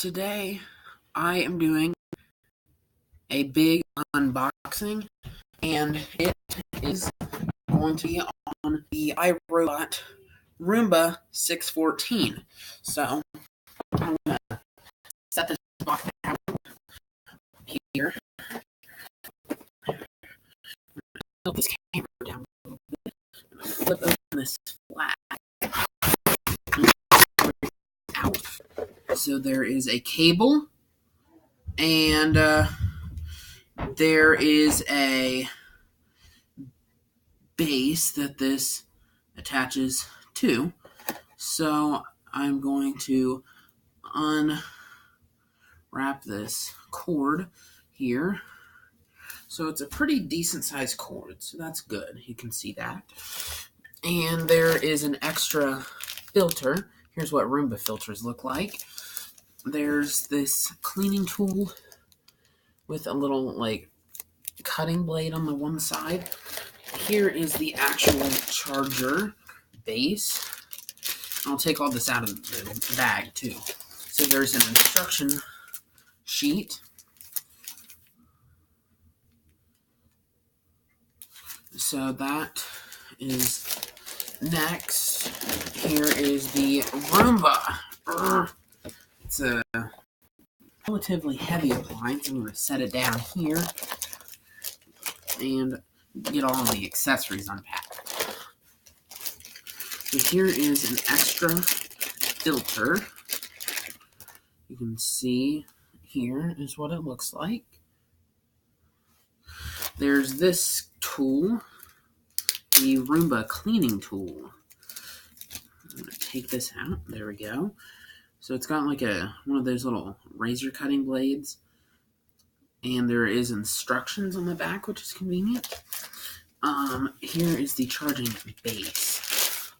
Today I am doing a big unboxing, and it is going to be on the iRobot Roomba 614. So I'm going to set this box down here. Flip this camera down a little bit. Flip open this flag out. So there is a cable, and there is a base that this attaches to. So I'm going to unwrap this cord here. So it's a pretty decent sized cord, so that's good. You can see that. And there is an extra filter. Here's what Roomba filters look like. There's this cleaning tool with a little cutting blade on the one side. Here is the actual charger base. I'll take all this out of the bag too. So there's an instruction sheet. So that is next. Here is the Roomba. It's a relatively heavy appliance. I'm going to set it down here and get all of the accessories unpacked. So here is an extra filter. You can see here is what it looks like. There's this tool, the Roomba cleaning tool. I'm going to take this out. There we go. So it's got like one of those little razor cutting blades. And there is instructions on the back, which is convenient. Here is the charging base.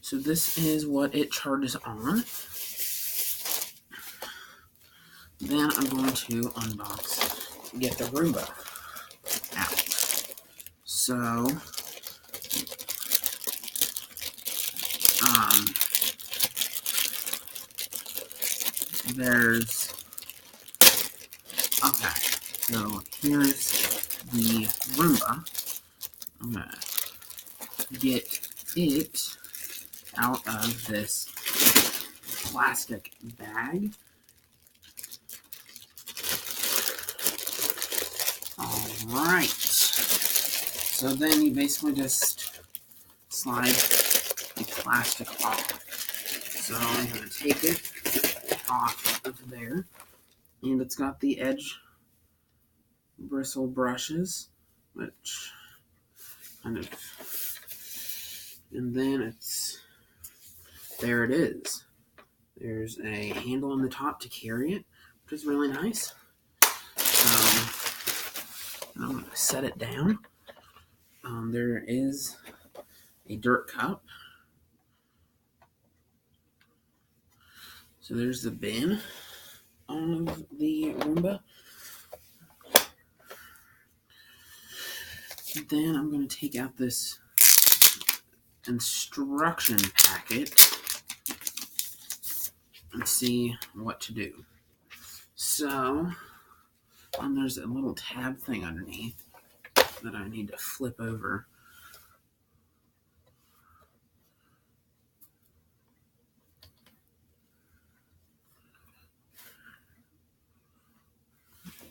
So this is what it charges on. Then I'm going to unbox, get the Roomba out. So, so here's the Roomba. I'm going to get it out of this plastic bag. Alright, so then you basically just slide the plastic off. So I'm going to take it off of there, and it's got the edge bristle brushes, which kind of, and then there it is. There's a handle on the top to carry it, which is really nice. I'm going to set it down. There is a dirt cup. So there's the bin of the Roomba. Then I'm going to take out this instruction packet and see what to do. So, there's a little tab thing underneath that I need to flip over.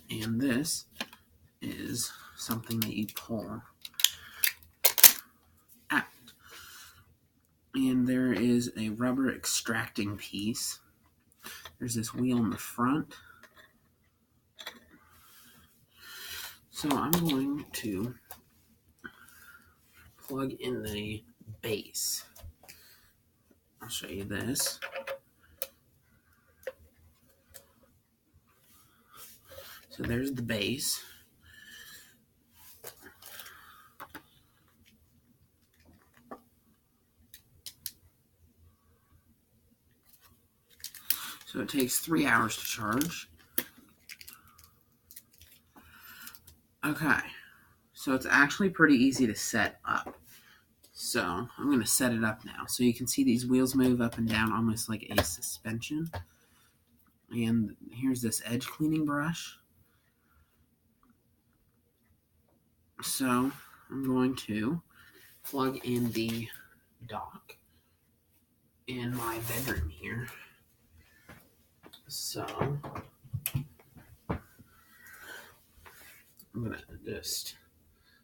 And this is something that you pull out. And there is a rubber extracting piece. There's this wheel in the front. So I'm going to plug in the base. I'll show you this. So there's the base. So it takes 3 hours to charge. Okay, so it's actually pretty easy to set up. So I'm going to set it up now. So you can see these wheels move up and down almost like a suspension. And here's this edge cleaning brush. So I'm going to plug in the dock in my bedroom here. So I'm going to just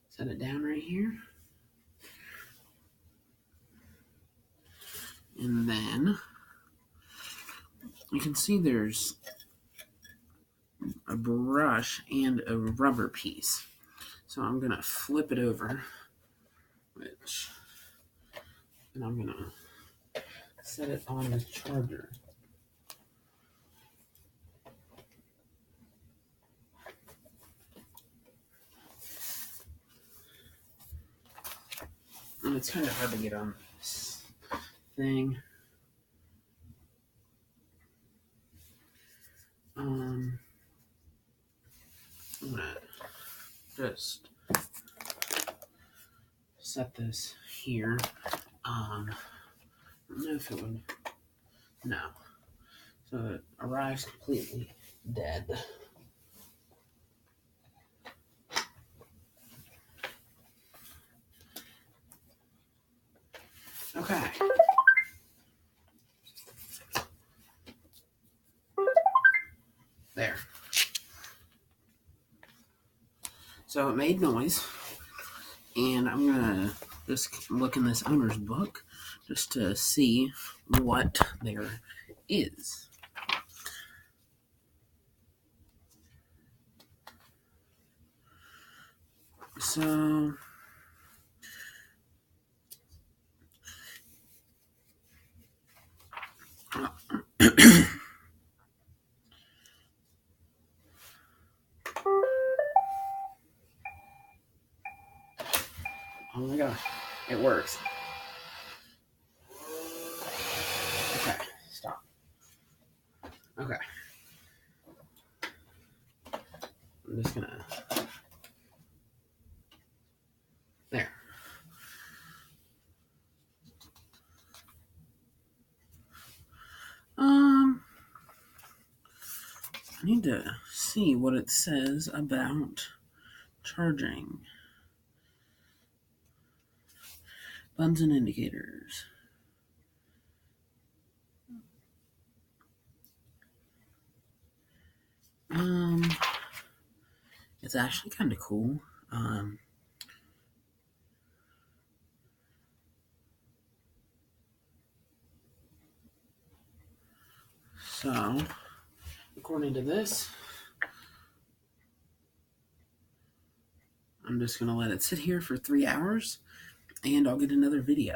set it down right here. And then you can see there's a brush and a rubber piece. So I'm going to flip it over, and I'm going to set it on the charger. And it's kind of hard to get on this thing. I'm going to just set this here. I don't know if it would. No. So it arrives completely dead. Okay. There. So it made noise. And I'm going to just look in this owner's book just to see what there is. So oh my gosh, it works. Okay, stop. Okay. I'm just gonna. There. I need to see what it says about charging. Buttons and indicators. It's actually kind of cool. So, according to this, I'm just going to let it sit here for 3 hours, and I'll get another video.